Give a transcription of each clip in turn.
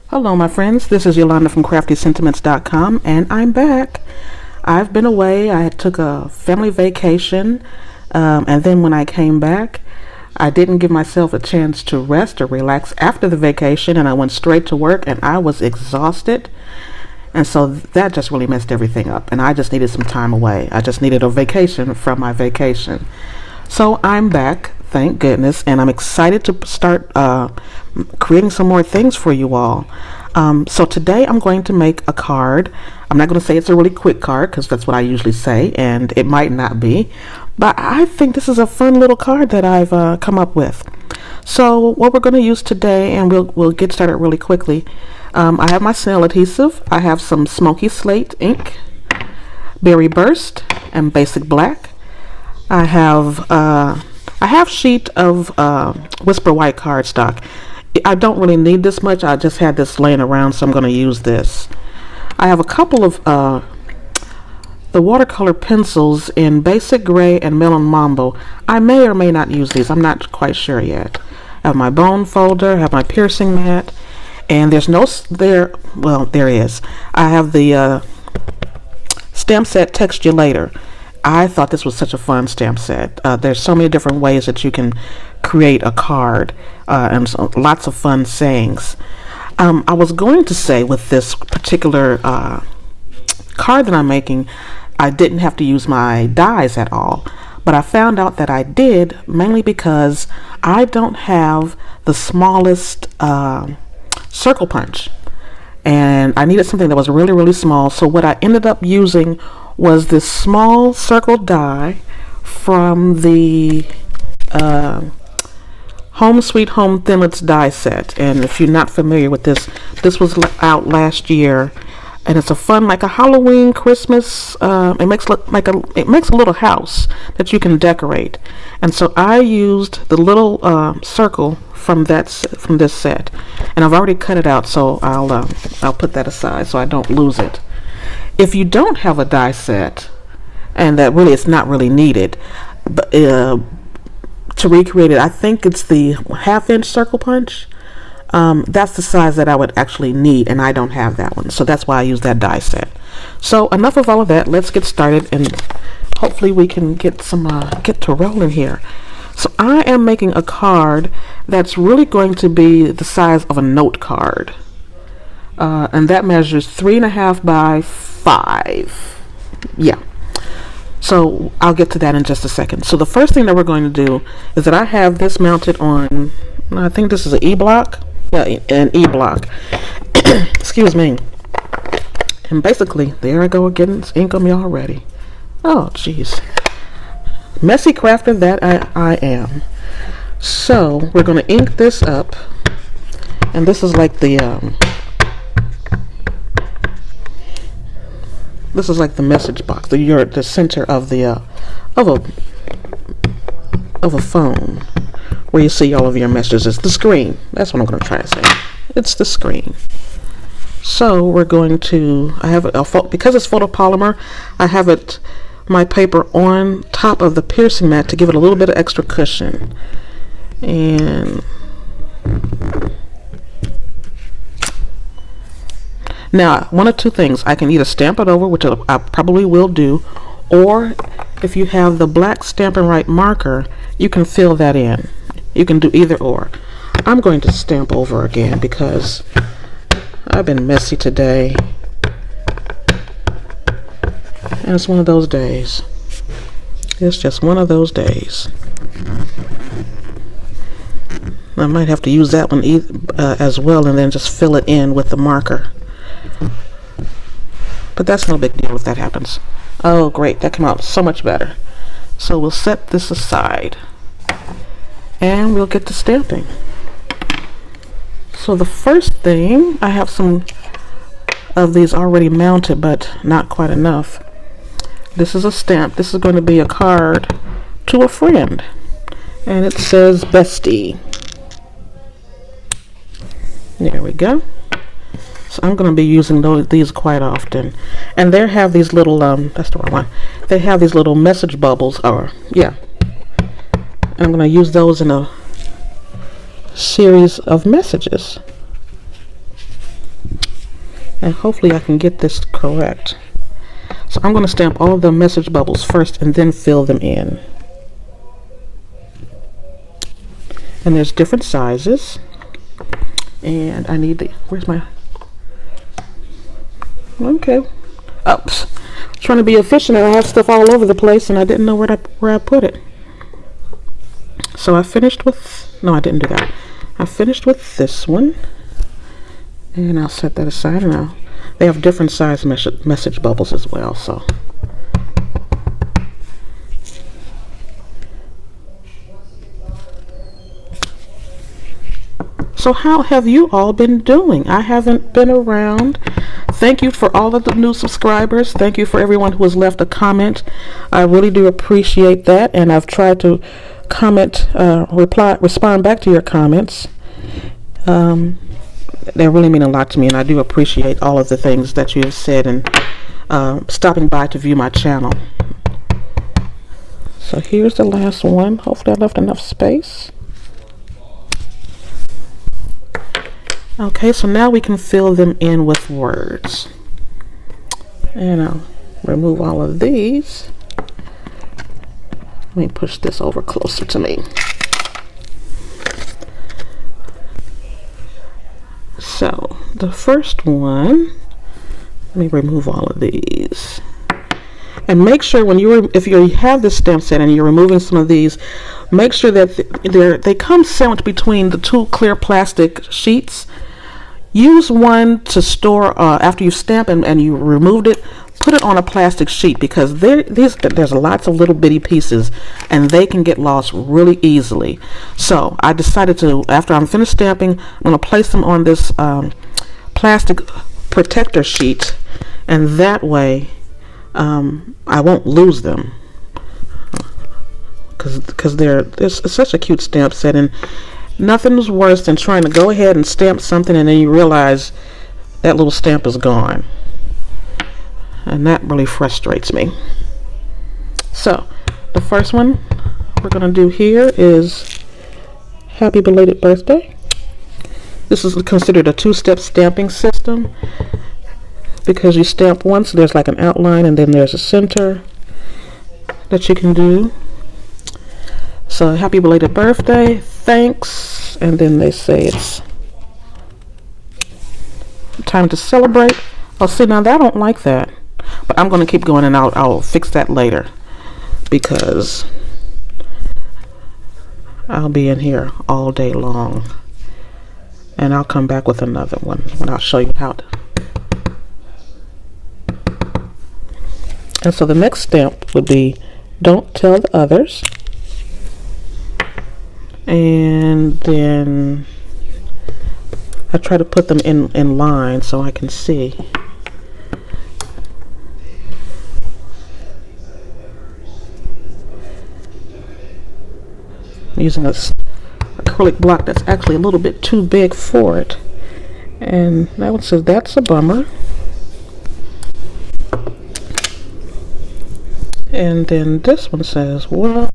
Hello my friends, this is Yolanda from CraftyScentiments.com and I'm back. I've been away. I took a family vacation and then when I came back I didn't give myself a chance to rest or relax after the vacation, and I went straight to work and I was exhausted, and so that just really messed everything up and I just needed some time away. I just needed a vacation from my vacation. So I'm back, thank goodness, and I'm excited to start creating some more things for you all. So today I'm going to make a card. I'm not going to say it's a really quick card because that's what I usually say, and it might not be, but I think this is a fun little card that I've come up with. So what we're going to use today, and we'll get started really quickly. I have my snail adhesive. I have some smoky slate ink, berry burst, and basic black. I have a half sheet of Whisper White cardstock. I don't really need this much. I just had this laying around, so I'm going to use this. I have a couple of the watercolor pencils in Basic Gray and Melon Mambo. I may or may not use these. I'm not quite sure yet. I have my bone folder. I have my piercing mat. And there's no, well, there is. I have the stamp set Textulator. I thought this was such a fun stamp set. There's so many different ways that you can create a card, and so lots of fun sayings. I was going to say with this particular card that I'm making, I didn't have to use my dies at all, but I found out that I did, mainly because I don't have the smallest circle punch, and I needed something that was really, really small. So what I ended up using was this small circle die from the Home Sweet Home Thinlits die set. And if you're not familiar with this, this was out last year, and it's a fun, like a Halloween, Christmas. It makes a little house that you can decorate. And so I used the little circle from this set, and I've already cut it out, so I'll put that aside so I don't lose it. If you don't have a die set, and that really it's not really needed, but to recreate it, I think it's the 1/2-inch circle punch. That's the size that I would actually need, and I don't have that one, so that's why I use that die set. So enough of all of that. Let's get started, and hopefully we can get to rolling here. So I am making a card that's really going to be the size of a note card, and that measures 3.5 by 5. Yeah. So I'll get to that in just a second. So the first thing that we're going to do is that I have this mounted on, I think this is an E-block. Yeah, an E-block. Excuse me. And basically, there I go again. It's ink on me already. Oh, jeez. Messy crafter that I am. So we're going to ink this up. And this is like the message box, the center of the of a phone, where you see all of your messages. The screen. That's what I'm going to try to say. It's the screen. So we're going to, I have because it's photopolymer, I have my paper on top of the piercing mat to give it a little bit of extra cushion. And now, one of two things. I can either stamp it over, which I probably will do, or if you have the black Stampin' Right marker, you can fill that in. You can do either or. I'm going to stamp over again because I've been messy today, and it's one of those days. It's just one of those days. I might have to use that one as well, and then just fill it in with the marker. But that's no big deal if that happens. Oh great, that came out so much better. So we'll set this aside and we'll get to stamping. So the first thing, I have some of these already mounted, but not quite enough. This is a stamp. This is going to be a card to a friend, and it says bestie. There we go. So I'm going to be using these quite often, and they have these little that's the wrong one. They have these little message bubbles, or yeah. And I'm going to use those in a series of messages. and hopefully I can get this correct. So I'm going to stamp all of the message bubbles first and then fill them in. And there's different sizes. And I need the, where's my, okay. Oops. Trying to be efficient, and I have stuff all over the place and I didn't know where I put it. So I finished with, no, I didn't do that. I finished with this one. And I'll set that aside now. They have different size message bubbles as well, so. So how have you all been doing? I haven't been around. Thank you for all of the new subscribers. Thank you for everyone who has left a comment. I really do appreciate that, and I've tried to respond back to your comments. They really mean a lot to me, and I do appreciate all of the things that you have said and stopping by to view my channel. So here's the last one. Hopefully I left enough space. Okay, so now we can fill them in with words. And I'll remove all of these. Let me push this over closer to me. So the first one, let me remove all of these. And make sure when if you have this stamp set and you're removing some of these, make sure that they come sandwiched between the two clear plastic sheets. Use one to store after you stamp and you removed it. Put it on a plastic sheet, because there's lots of little bitty pieces and they can get lost really easily. So I decided to, after I'm finished stamping, I'm going to place them on this plastic protector sheet, and that way I won't lose them, because it's such a cute stamp set, and nothing's worse than trying to go ahead and stamp something and then you realize that little stamp is gone. And that really frustrates me. So the first one we're going to do here is Happy Belated Birthday. This is considered a two-step stamping system, because you stamp once, there's like an outline, and then there's a center that you can do. So happy belated birthday, thanks, and then they say it's time to celebrate. Oh, see, now I don't like that, but I'm going to keep going, and I'll fix that later, because I'll be in here all day long, and I'll come back with another one when I'll show you how to. And so the next stamp would be Don't Tell the Others. And then I try to put them in line so I can see. I'm using this acrylic block that's actually a little bit too big for it. And that one says, that's a bummer. And then this one says, well,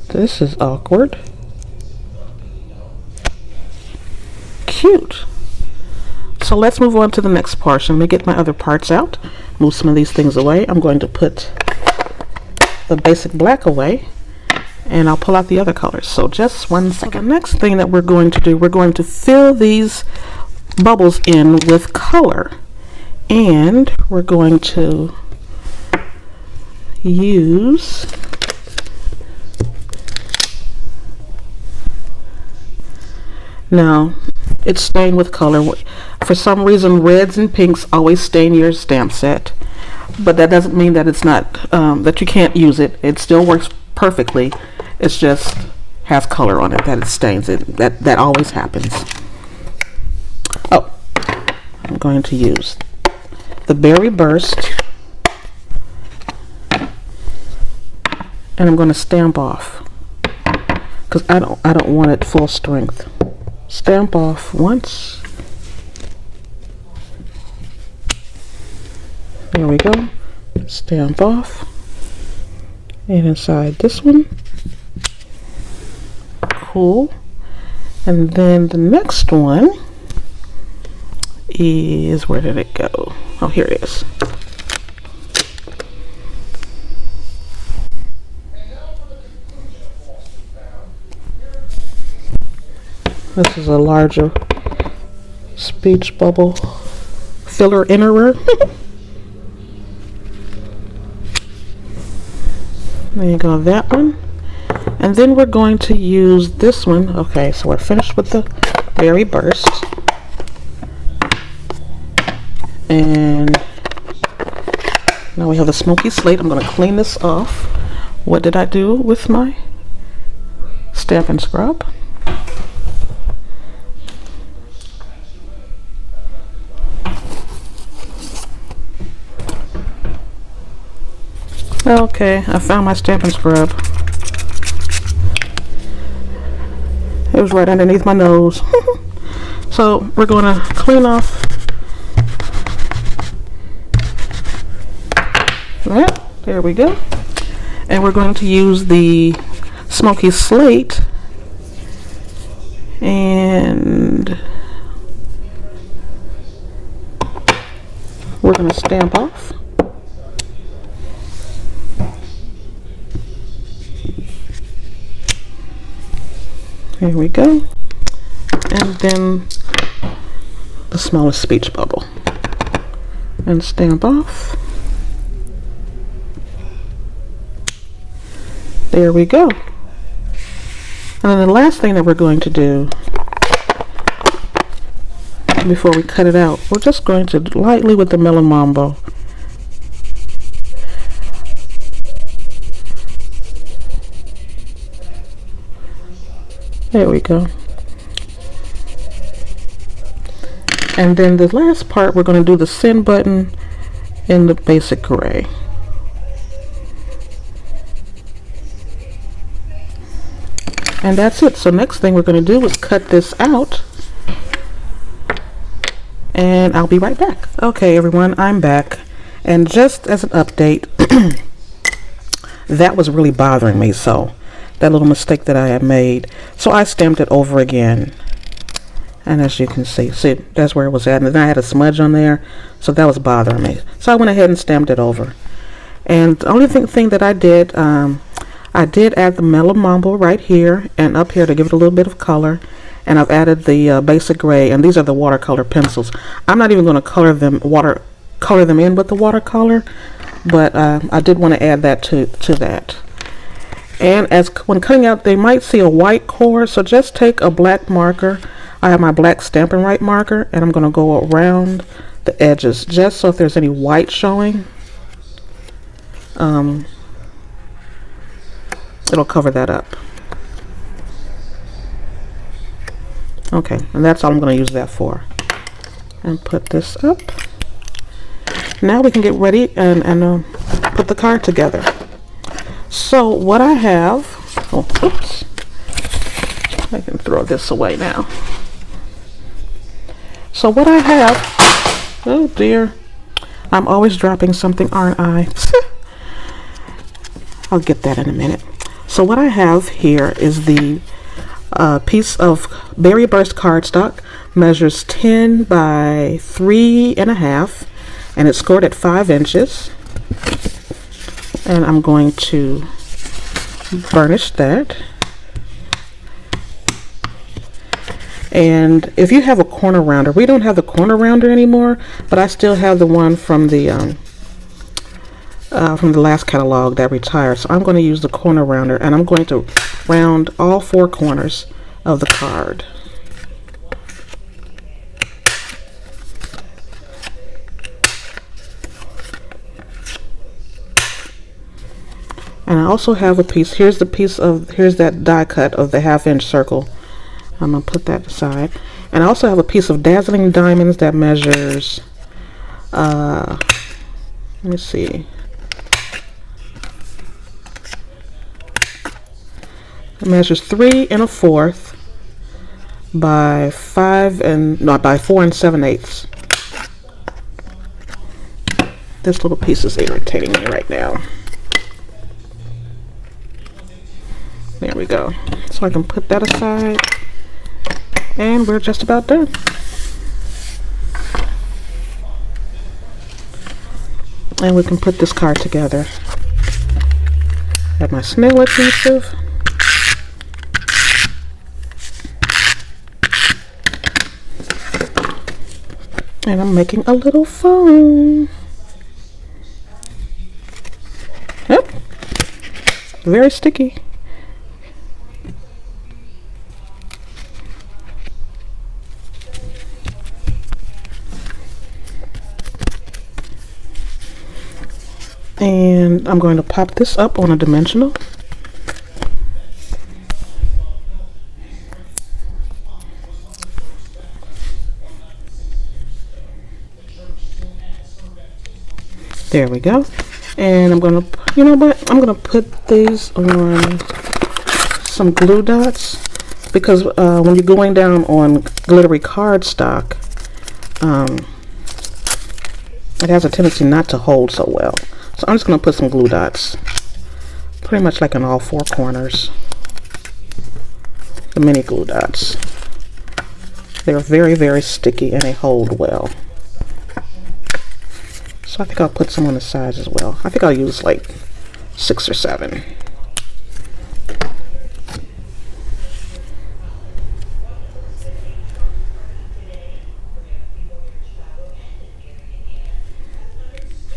this is awkward. Cute. So let's move on to the next portion. Let me get my other parts out, move some of these things away. I'm going to put the basic black away, and I'll pull out the other colors. So just 1 second. The next thing that we're going to do, we're going to fill these bubbles in with color. And we're going to use now it's stained with color. For some reason, reds and pinks always stain your stamp set, but that doesn't mean that it's not that you can't use it. It still works perfectly. It's just has color on it that it stains it. That always happens. Oh, I'm going to use the Berry Burst, and I'm going to stamp off, because I don't want it full strength. Stamp off once. There we go. Stamp off. And inside this one. Cool. And then the next one, is, where did it go? Oh, here it is. This is a larger speech bubble filler innerer. There you go, that one. And then we're going to use this one. Okay, so we're finished with the Berry Burst. And now we have the Smoky Slate. I'm going to clean this off. What did I do with my Stampin' Scrub? Okay, I found my Stampin' Scrub. It was right underneath my nose. So we're going to clean off that. There we go. And we're going to use the Smoky Slate and we're going to stamp off. Here we go. And then the smallest speech bubble. And stamp off. There we go. And then the last thing that we're going to do before we cut it out, we're just going to lightly with the Melon Mambo there we go. And then the last part, we're going to do the send button in the basic gray. And that's it. So next thing we're going to do is cut this out. And I'll be right back. Okay, everyone, I'm back. And just as an update, that was really bothering me. So that little mistake that I had made. So I stamped it over again. And as you can see, that's where it was at. And then I had a smudge on there. So that was bothering me. So I went ahead and stamped it over. And the only thing that I did add the Melon Mambo right here and up here to give it a little bit of color. And I've added the basic gray. And these are the watercolor pencils. I'm not even going to color them in with the watercolor. But I did want to add that to that. And when cutting out, they might see a white core. So just take a black marker. I have my black Stampin' Right marker, and I'm going to go around the edges just so if there's any white showing, it'll cover that up. Okay, and that's all I'm going to use that for. And put this up. Now we can get ready and put the card together. So what I have, oops, I can throw this away now. So what I have, oh dear, I'm always dropping something, aren't I? I'll get that in a minute. So what I have here is the piece of Berry Burst cardstock, measures 10 by 3.5, and it's scored at 5 inches. And I'm going to burnish that. And if you have a corner rounder, we don't have the corner rounder anymore, but I still have the one from the last catalog that retired. So I'm going to use the corner rounder, and I'm going to round all 4 corners of the card. And I also have a piece, here's that die cut of the 1/2 inch circle. I'm going to put that aside. And I also have a piece of Dazzling Diamonds that measures, let me see. It measures 3 1/4 by 4 7/8. This little piece is irritating me right now. There we go. So I can put that aside. And we're just about done. And we can put this card together. Have my snail adhesive. And I'm making a little phone. Yep. Very sticky. And I'm going to pop this up on a dimensional. There we go. And I'm gonna, you know what? I'm gonna put these on some glue dots because when you're going down on glittery cardstock, it has a tendency not to hold so well. So I'm just gonna put some glue dots, pretty much like in all four corners. The mini glue dots. They're very, very sticky and they hold well. So I think I'll put some on the sides as well. I think I'll use like 6 or 7.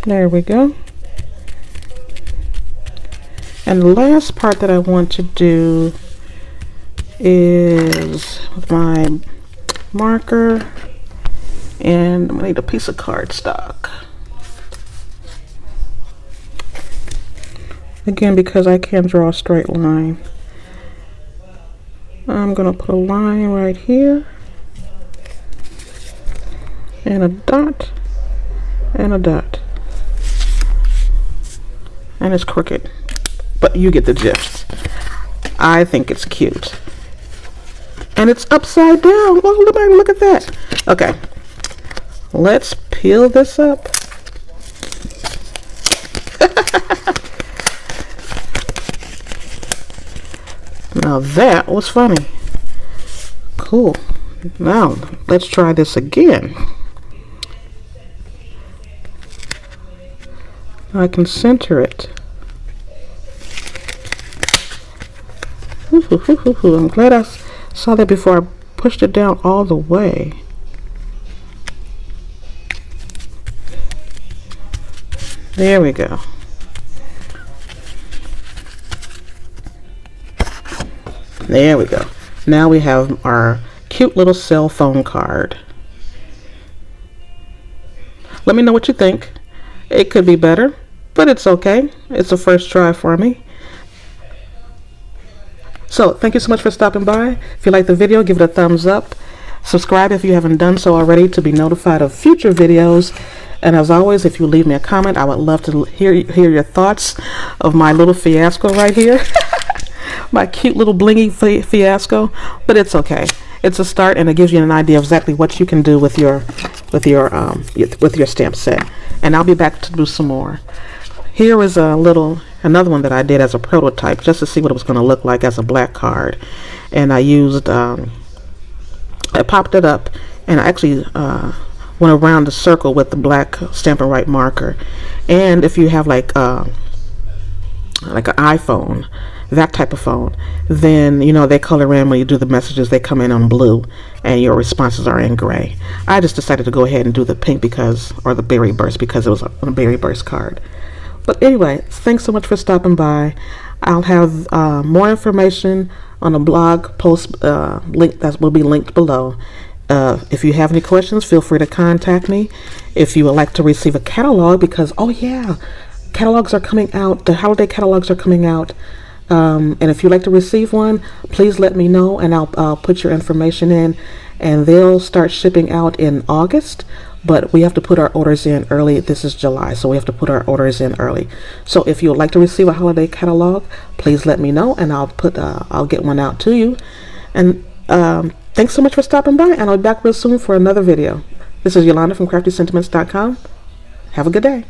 There we go. And the last part that I want to do is with my marker, and I'm gonna need a piece of cardstock. Again, because I can't draw a straight line, I'm gonna put a line right here, and a dot, and a dot. And it's crooked, but you get the gist. I think it's cute. And it's upside down. Oh, look at that. Okay, let's peel this up. Now that was funny. Cool. Now let's try this again. I can center it. I'm glad I saw that before I pushed it down all the way. There we go. There we go. Now we have our cute little cell phone card. Let me know what you think. It could be better, but it's okay. It's a first try for me. So thank you so much for stopping by. If you like the video, give it a thumbs up. Subscribe if you haven't done so already to be notified of future videos. And as always, if you leave me a comment, I would love to hear your thoughts of my little fiasco right here. My cute little blingy fiasco, but it's okay. It's a start, and it gives you an idea of exactly what you can do with your stamp set. And I'll be back to do some more. Here is another one that I did as a prototype, just to see what it was going to look like as a black card. And I used I popped it up, and I actually went around the circle with the black Stampin' Right marker. And if you have like an iPhone, that type of phone, then you know they color in when you do the messages. They come in on blue and your responses are in gray. I just decided to go ahead and do the pink or the berry burst, because it was on a berry burst card. But anyway, thanks so much for stopping by. I'll have more information on a blog post link that will be linked below. If you have any questions, feel free to contact me. If you would like to receive a catalog, because oh yeah, catalogs are coming out. The holiday catalogs are coming out. And if you'd like to receive one, please let me know, and I'll put your information in, and they'll start shipping out in August, but we have to put our orders in early. This is July, so we have to put our orders in early. So if you would like to receive a holiday catalog, please let me know, and I'll get one out to you. And thanks so much for stopping by, and I'll be back real soon for another video. This is Yolanda from CraftyScentiments.com. Have a good day.